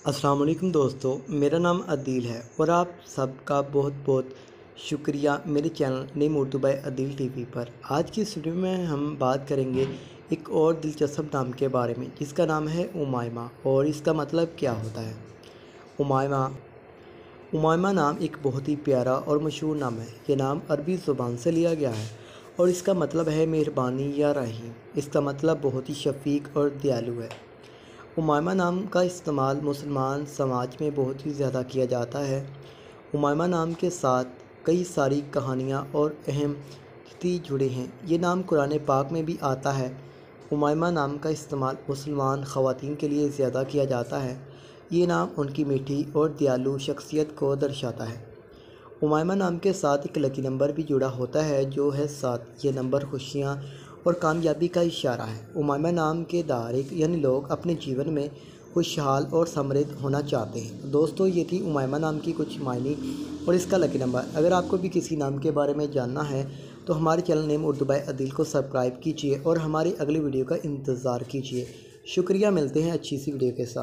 अस्सलाम वालेकुम दोस्तों, मेरा नाम अदील है और आप सबका बहुत बहुत शुक्रिया मेरे channel name Urdu by Adeel TV पर। आज की इस वीडियो में हम बात करेंगे एक और दिलचस्प नाम के बारे में जिसका नाम है उमायमा। और इसका मतलब क्या होता है। उमायमा उमायमा नाम एक बहुत ही प्यारा और मशहूर नाम है। ये नाम अरबी ज़ुबान से लिया गया है और इसका मतलब है मेहरबानी या रहीम। इसका मतलब बहुत ही शफ़ीक और दयालु है। उमायमा नाम का इस्तेमाल मुसलमान समाज में बहुत ही ज़्यादा किया जाता है। उमायमा नाम के साथ कई सारी कहानियाँ और अहम रिश्ते जुड़े हैं। ये नाम कुरान पाक में भी आता है। उमायमा नाम का इस्तेमाल मुसलमान ख़वातीन के लिए ज़्यादा किया जाता है। ये नाम उनकी मीठी और दयालु शख्सियत को दर्शाता है। उमायमा नाम के साथ एक लकी नंबर भी जुड़ा होता है जो है 7। ये नंबर खुशियाँ और कामयाबी का इशारा है। उमायमा नाम के धारक यानी लोग अपने जीवन में खुशहाल और समृद्ध होना चाहते हैं। दोस्तों, ये थी उमायमा नाम की कुछ मायने और इसका लकी नंबर। अगर आपको भी किसी नाम के बारे में जानना है तो हमारे channel name Urdu by Adeel को सब्सक्राइब कीजिए और हमारी अगली वीडियो का इंतज़ार कीजिए। शुक्रिया, मिलते हैं अच्छी सी वीडियो के साथ।